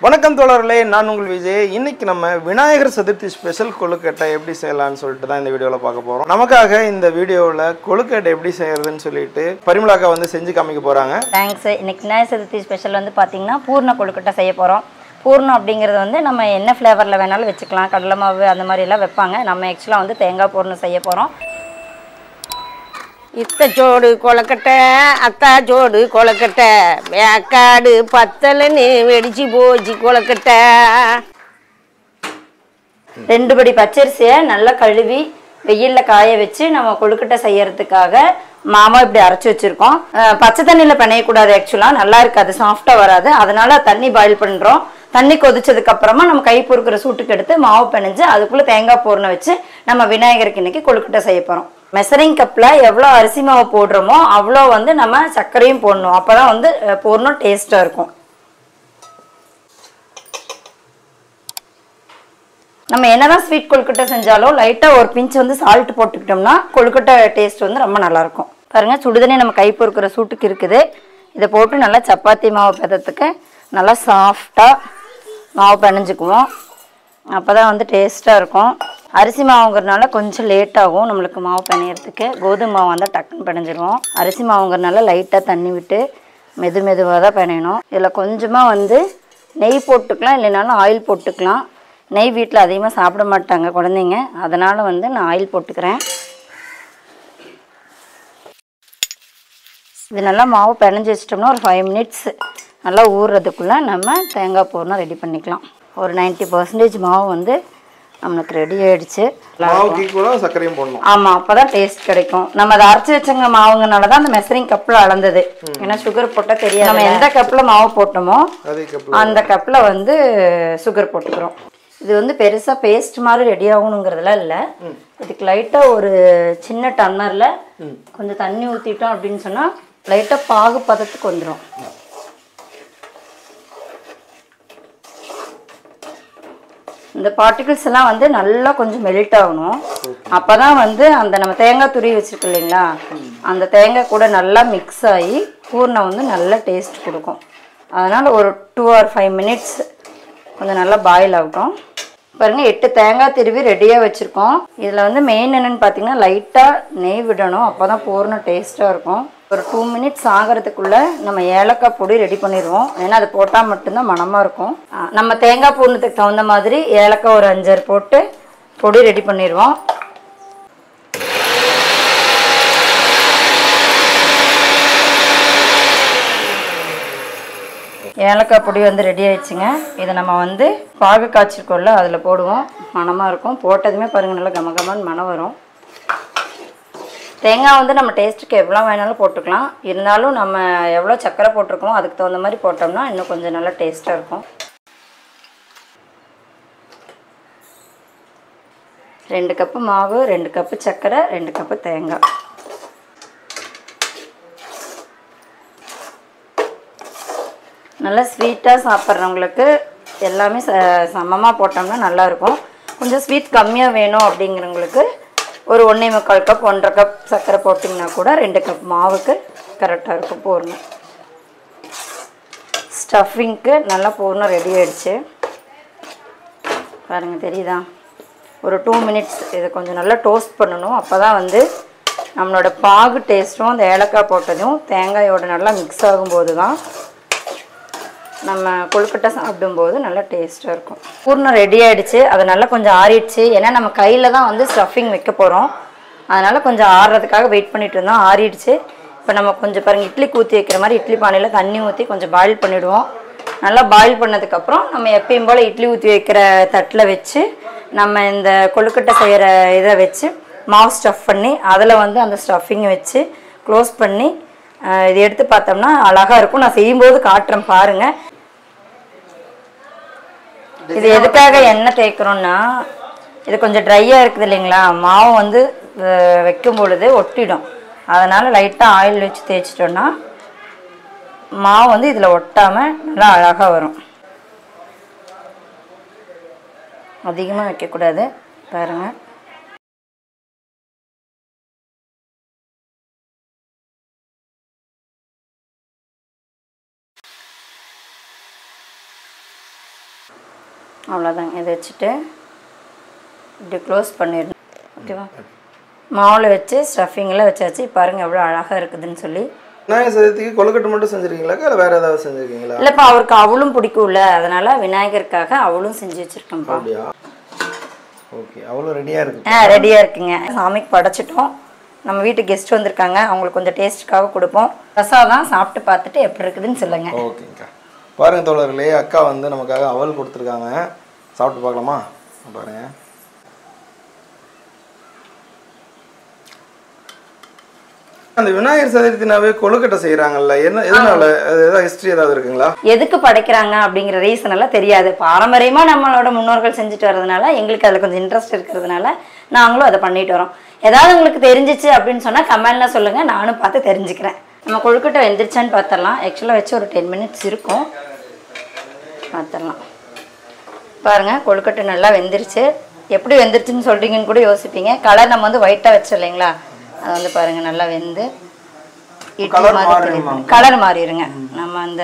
வணக்கம் தோழர்களே, நான் உங்கள் விஜய். இன்னைக்கு நம்ம விநாயகர் சதுர்த்தி ஸ்பெஷல் கொழுக்கட்டை எப்படி செய்யலாம்னு சொல்லிட்டு தான் இந்த வீடியோவில் பார்க்க போகிறோம். நமக்காக இந்த வீடியோவில் கொழுக்கட்டை எப்படி செய்யறதுன்னு சொல்லிட்டு பரிமளாக்கா வந்து செஞ்சு காமிக்க போகிறாங்க. தேங்க்ஸ். இன்னைக்கு விநாயகர் சதுர்த்தி ஸ்பெஷல் வந்து பார்த்தீங்கன்னா பூர்ண கொழுக்கட்டை செய்ய போகிறோம். பூர்ணம் அப்படிங்கிறது வந்து நம்ம என்ன ஃப்ளேவரில் வேணாலும் வச்சுக்கலாம். கடலை மாவு அந்த மாதிரிலாம் வைப்பாங்க. நம்ம ஆக்சுவலாக வந்து தேங்காய் பூர்ணம் செய்ய போகிறோம். இத்த ஜோடு கொலக்கட்டை அத்தா ஜோடு கொலக்கட்டை வேக்காடு பத்தலன்னு வெடிச்சு போச்சு கொலக்கட்டை. 2 படி பச்சரிசியை நல்லா கழுவி வெயிலில் காய வச்சு நம்ம கொழுக்கட்டை செய்யறதுக்காக மாமா இப்படி அரைச்சி வச்சுருக்கோம். பச்சை தண்ணியில் பிணையக்கூடாது, ஆக்சுவலாக நல்லா இருக்காது, சாஃப்டாக வராது. அதனால தண்ணி பாயில் பண்ணுறோம். தண்ணி கொதிச்சதுக்கு அப்புறமா நம்ம கை பொறுக்கிற சூட்டுக்கு எடுத்து மாவு பிணைஞ்சு அதுக்குள்ளே தேங்காய் பூரணை வச்சு நம்ம விநாயகருக்கு இன்னைக்கு கொழுக்கட்டை செய்ய போகிறோம். மெசரிங் கப்பில் எவ்வளோ அரிசி மாவு போடுறோமோ அவ்வளோ வந்து நம்ம சர்க்கரையும் போடணும். அப்போ தான் வந்து பூர்ணம் டேஸ்ட்டாக இருக்கும். நம்ம என்னதான் ஸ்வீட் கொழுக்கட்டை செஞ்சாலும் லைட்டாக ஒரு பிஞ்ச் வந்து சால்ட் போட்டுக்கிட்டோம்னா கொழுக்கட்டை டேஸ்ட் வந்து ரொம்ப நல்லாயிருக்கும். பாருங்கள், சுடுதண்ணி நம்ம கை பொறுக்கிற சூட்டுக்கு இருக்குது. இதை போட்டு நல்லா சப்பாத்தி மாவு பதத்துக்கு நல்லா சாஃப்டாக மாவு பிணைஞ்சிக்குவோம். அப்போ தான் வந்து டேஸ்ட்டாக இருக்கும். அரிசி மாவுங்கிறதுனால கொஞ்சம் லேட் ஆகும் நம்மளுக்கு மாவு பிணையறதுக்கு. கோதுமை மாவு வந்தால் டக்குன்னு பிணைஞ்சிருவோம். அரிசி மாவுங்கிறதுனால லைட்டாக தண்ணி விட்டு மெதுவாக தான் பிணையணும். இதில் கொஞ்சமாக வந்து நெய் போட்டுக்கலாம், இல்லைனாலும் ஆயில் போட்டுக்கலாம். நெய் வீட்டில் அதிகமாக சாப்பிட மாட்டாங்க குழந்தைங்க, அதனால் வந்து நான் ஆயில் போட்டுக்கிறேன். இது நல்லா மாவு பிணைஞ்சி வச்சிட்டோம்னா ஒரு 5 மினிட்ஸ் நல்லா ஊறுறதுக்குள்ளே நம்ம தேங்காய் பூர்ணம் ரெடி பண்ணிக்கலாம். ஒரு 90% மாவு வந்து நம்மளுக்கு ரெடி ஆகிடுச்சு. சர்க்கரையும் போடணும். ஆமாம், அப்போ தான் டேஸ்ட் கிடைக்கும். நம்ம அதை அரைச்சி வச்சங்க மாவுங்கனால தான் அந்த மெசரிங் கப்பில் அளந்தது. ஏன்னா சுகர் போட்டால் தெரியாது. நம்ம எந்த கப்பில் மாவு போட்டோமோ அந்த கப்பில் வந்து சுகர் போட்டுக்கிறோம். இது வந்து பெருசாக பேஸ்ட் மாதிரி ரெடி ஆகணுங்கிறதுலாம் இல்லை. இதுக்கு லைட்டாக ஒரு சின்ன டம்ளரில் கொஞ்சம் தண்ணி ஊற்றிட்டோம் அப்படின்னு சொன்னால் லைட்டாக பாகு பதத்துக்கு வந்துடும். இந்த பார்ட்டிகிள்ஸ் எல்லாம் வந்து நல்லா கொஞ்சம் மெல்ட் ஆகணும். அப்போ தான் வந்து அந்த நம்ம தேங்காய் துருவி வச்சுருக்கு இல்லைங்களா, அந்த தேங்காய் கூட நல்லா மிக்ஸ் ஆகி பூர்ணம் வந்து நல்ல டேஸ்ட் கொடுக்கும். அதனால் ஒரு 2 or 5 மினிட்ஸ் கொஞ்சம் நல்லா பாயில் ஆகட்டும். பாருங்கள், 8 தேங்காய் திருவி ரெடியாக வச்சுருக்கோம். இதில் வந்து மெயின் என்னென்னு பார்த்தீங்கன்னா லைட்டாக நெய் விடணும். அப்போ தான் பூர்ணம் டேஸ்ட்டாக இருக்கும். ஒரு 2 மினிட்ஸ் ஆகிறதுக்குள்ளே நம்ம ஏலக்காய் பொடி ரெடி பண்ணிடுவோம். ஏன்னா அது போட்டால் மட்டும்தான் மணமாக இருக்கும். நம்ம தேங்காய் பூர்ணத்துக்கு தகுந்த மாதிரி ஏலக்காய் ஒரு 5 போட்டு பொடி ரெடி பண்ணிடுவோம். ஏலக்காய் பொடி வந்து ரெடி ஆயிடுச்சுங்க. இதை நம்ம வந்து பாகு காய்ச்சிருக்கோம்ல அதில் போடுவோம். மணமாக இருக்கும். போட்டதுமே பாருங்கள் நல்லா கமகமான்னு மணம் வரும். தேங்காய் வந்து நம்ம டேஸ்ட்டுக்கு எவ்வளோ வேணாலும் போட்டுக்கலாம். இருந்தாலும் நம்ம எவ்வளோ சர்க்கரை போட்டிருக்கோமோ அதுக்கு தகுந்த மாதிரி போட்டோம்னா இன்னும் கொஞ்சம் நல்லா டேஸ்ட்டாக இருக்கும். 2 கப்பு மாவு, 2 கப்பு சர்க்கரை, 2 கப்பு தேங்காய். நல்லா ஸ்வீட்டாக சாப்பிட்றவங்களுக்கு எல்லாமே சமமாக போட்டோம்னா நல்லாயிருக்கும். கொஞ்சம் ஸ்வீட் கம்மியாக வேணும் அப்படிங்கிறவங்களுக்கு ஒரு 1.25 கப் 1.5 கப் சர்க்கரை போட்டிங்கன்னா கூட 2 கப் மாவுக்கு கரெக்டாக இருக்கும் பூர்ணம். ஸ்டஃபிங்க்கு நல்லா பூர்ணம் ரெடி ஆகிடுச்சு. பாருங்கள், தெரியுதா? ஒரு 2 மினிட்ஸ் இதை கொஞ்சம் நல்லா டோஸ்ட் பண்ணணும். அப்போ தான் வந்து நம்மளோட பாகு டேஸ்ட்டும் அந்த ஏலக்காய் போட்டதும் தேங்காயோட நல்லா மிக்ஸ் ஆகும்போது தான் நம்ம கொழுக்கட்டை சாப்பிடும்போது நல்லா டேஸ்ட்டாக இருக்கும். பூர்ணம் ரெடி ஆகிடுச்சு. அது நல்லா கொஞ்சம் ஆறிடுச்சு. ஏன்னா நம்ம கையில் தான் வந்து ஸ்டஃபிங் வைக்க போகிறோம். அதனால் கொஞ்சம் ஆறுறதுக்காக வெயிட் பண்ணிகிட்டு இருந்தோம். ஆறிடுச்சு. இப்போ நம்ம கொஞ்சம் பாருங்கள், இட்லி ஊற்றி வைக்கிற மாதிரி இட்லி பானையில் தண்ணி ஊற்றி கொஞ்சம் பாயில் பண்ணிவிடுவோம். நல்லா பாயில் பண்ணதுக்கப்புறம் நம்ம எப்பயும் போல் இட்லி ஊற்றி வைக்கிற தட்டில் வச்சு நம்ம இந்த கொழுக்கட்டை செய்கிற இதை வச்சு மாவு ஸ்டஃப் பண்ணி அதில் வந்து அந்த ஸ்டஃபிங்கை வச்சு க்ளோஸ் பண்ணி இது எடுத்து பார்த்தோம்னா அழகாக இருக்கும். நான் செய்யும்போது காட்டுறேன் பாருங்கள். இது எதுக்காக எண்ணெய் தேய்க்கிறோன்னா, இது கொஞ்சம் ட்ரையாக இருக்குது இல்லைங்களா, மாவு வந்து வைக்கும் பொழுது ஒட்டிடும். அதனால் லைட்டாக ஆயில் வச்சு தேய்ச்சிட்டோன்னா மாவு வந்து இதில் ஒட்டாமல் நல்லா அழகாக வரும். அதிகமாக வைக்கக்கூடாது. பாருங்கள், அவ்வளோதாங்க. இதை வச்சுட்டு இப்படி க்ளோஸ் பண்ணிடணும். ஓகேவா? மாவில் வச்சு ஸ்டஃபிங்கெல்லாம் வச்சாச்சு. பாருங்கள் எவ்வளோ அழகாக இருக்குதுன்னு சொல்லி. விநாயகர் சதுர்த்திக்கு கொழுக்கட்டை மட்டும் செஞ்சுருக்கீங்களா இல்லை வேறு ஏதாவது செஞ்சுருக்கீங்களா? இல்லைப்பா, அவருக்கு அவளும் பிடிக்கும்ல, அதனால் விநாயகருக்காக அவளும் செஞ்சு வச்சுருக்கேன்ப்பா. அப்படியா? ஓகே, அவ்வளோ ரெடியாக இருக்கு. ரெடியாக இருக்குங்க. சாமிக்கு படைச்சிட்டோம். நம்ம வீட்டுக்கு கெஸ்ட் வந்திருக்காங்க, அவங்களுக்கு கொஞ்சம் டேஸ்ட்டுக்காக கொடுப்போம். பிரசாதம் சாப்பிட்டு பார்த்துட்டு எப்படி இருக்குதுன்னு சொல்லுங்கள். ஓகேங்கக்கா. பாருங்கள் தோழர்களே, அக்கா வந்து நமக்காக அவல் கொடுத்துருக்காங்க. சாப்பிட்டு பார்க்கலாமா? பாருங்கள். அந்த விநாயகர் சதுர்த்தினாவே கொழுக்கட்டை செய்கிறாங்கல்ல, எதனால? அது ஏதாவது ஹிஸ்ட்ரி ஏதாவது இருக்குங்களா? எதுக்கு படைக்கிறாங்க அப்படிங்கிற ரீசன் எல்லாம் தெரியாது. பாரம்பரியமாக நம்மளோட முன்னோர்கள் செஞ்சுட்டு வர்றதுனால எங்களுக்கு அதில் கொஞ்சம் இன்ட்ரெஸ்ட் இருக்கிறதுனால நாங்களும் அதை பண்ணிட்டு வரோம். ஏதாவது உங்களுக்கு தெரிஞ்சிச்சு அப்படின்னு சொன்னால் கமெண்ட்ல சொல்லுங்கள், நானும் பார்த்து தெரிஞ்சுக்கிறேன். நம்ம கொழுக்கட்டை வெந்துருச்சான்னு பார்த்துடலாம். ஆக்சுவலாக வச்சு ஒரு 10 மினிட்ஸ் இருக்கும், பார்த்துடலாம். பாருங்கள், கொழுக்கட்டை நல்லா வெந்துருச்சு. எப்படி வெந்துருச்சுன்னு சொல்கிறீங்கன்னு கூட யோசிப்பீங்க. கலர் நம்ம வந்து ஒயிட்டாக வச்சோம் இல்லைங்களா, அது வந்து பாருங்கள் நல்லா வெந்து இட்லி மாதிரி கலர் மாறிடுங்க. நம்ம அந்த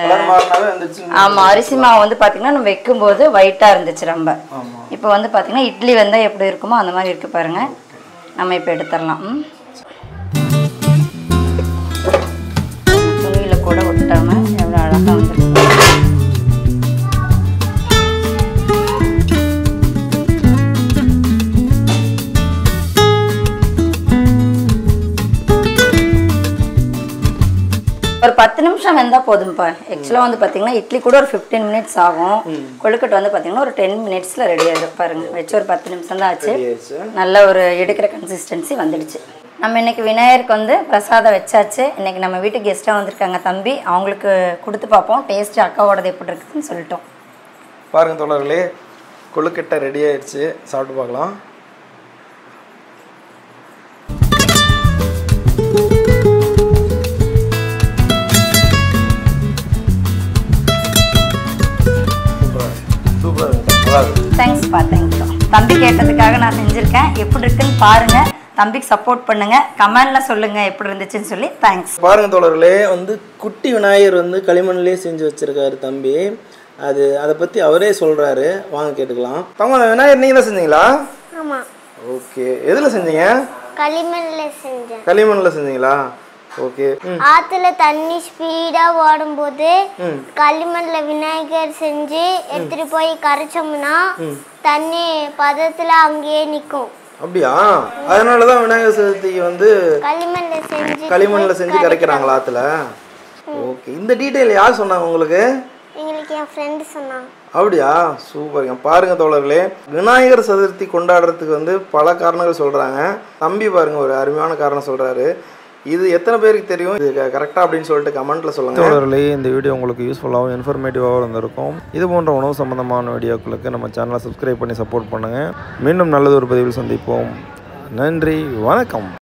ஆமாம், அரிசி மாவு வந்து பார்த்திங்கன்னா நம்ம வைக்கும்போது ஒயிட்டாக இருந்துச்சு ரொம்ப. இப்போ வந்து பார்த்திங்கன்னா இட்லி வெந்தால் எப்படி இருக்குமோ அந்த மாதிரி இருக்குது பாருங்கள். நம்ம இப்போ எடுத்துடலாம். துணியில் கூட ஒட்டாமல் எவ்வளோ அழகாக வந்துருக்கு. ஒரு 10 நிமிஷம் வெந்தால் போதும்ப்பா. ஆக்சுவலாக வந்து பார்த்தீங்கன்னா இட்லி கூட ஒரு 15 மினிட்ஸ் ஆகும். கொழுக்கட்டை வந்து பார்த்தீங்கன்னா ஒரு 10 மினிட்ஸில் ரெடி ஆகிடும். பாருங்கள், வச்சு ஒரு 10 நிமிஷம் தான் ஆச்சு. நல்ல ஒரு எடுக்கிற கன்சிஸ்டன்சி வந்துடுச்சு. நம்ம இன்றைக்கி விநாயகருக்கு வந்து பிரசாதம் வச்சாச்சு. இன்றைக்கி நம்ம வீட்டுக்கு கெஸ்ட்டாக வந்திருக்காங்க தம்பி, அவங்களுக்கு கொடுத்து பார்ப்போம் டேஸ்ட்டு அக்காவோடது எப்படி இருக்குதுன்னு சொல்லிட்டோம். பாருங்கள் தோழர்களே, கொழுக்கட்டை ரெடி ஆயிடுச்சு. சாப்பிட்டு பார்க்கலாம். தேங்க்ஸ்ப்பா, தேங்க்யூ. தம்பி கேட்டதுக்காக நான் செஞ்சுருக்கேன். எப்படி இருக்குன்னு பாருங்கள், தம்பிக்கு சப்போர்ட் பண்ணுங்கள், கமெண்டில் சொல்லுங்கள் எப்படி இருந்துச்சுன்னு சொல்லி. தேங்க்ஸ். பாருங்கள் தோழர்களே, வந்து குட்டி விநாயகர் வந்து களிமண்லேயே செஞ்சு வச்சுருக்காரு தம்பி. அதை பற்றி அவரே சொல்கிறாரு, வாங்க கேட்டுக்கலாம். தங்க, அந்த விநாயகர் நீங்கள் தான் செஞ்சீங்களா? ஆமாம். ஓகே, எதில் செஞ்சீங்க? களிமண்ணில் செஞ்சேன். களிமண்ணில் செஞ்சீங்களா? ஓகே. ஆற்றுல தண்ணி ஸ்பீடாக ஓடும்போது களிமண்ணில் விநாயகர் செஞ்சு எடுத்துகிட்டு போய் கரைச்சோம்னா தண்ணி பதத்தில் அங்கேயே நிற்கும். அப்படியா? அதனால தான் விநாயகர் சதுர்த்திக்கு வந்து களிமண்ணில் செஞ்சு கரைக்கிறாங்களா ஆற்றுல? ஓகே. இந்த டீட்டெயில் யார் சொன்னாங்க உங்களுக்கு? எங்களுக்கு என் ஃப்ரெண்டு சொன்னாங்க. அப்படியா? சூப்பருங்க. பாருங்க தோழர்களே, விநாயகர் சதுர்த்தி கொண்டாடுறதுக்கு வந்து பல காரணங்கள் சொல்கிறாங்க. தம்பி பாருங்க ஒரு அருமையான காரணம் சொல்கிறாரு. இது எத்தனை பேருக்கு தெரியும், இது கரெக்டாக அப்படின்னு சொல்லிட்டு கமெண்ட்டில் சொல்லுங்கள். தோழர்களே, இந்த வீடியோ உங்களுக்கு யூஸ்ஃபுல்லாகவும் இன்ஃபர்மேட்டிவாகவும் இருந்திருக்கும். இது போன்ற உணவு சம்பந்தமான வீடியோக்களுக்கு நம்ம சேனலை சப்ஸ்கிரைப் பண்ணி சப்போர்ட் பண்ணுங்கள். மீண்டும் நல்லது ஒரு பதிவில் சந்திப்போம். நன்றி, வணக்கம்.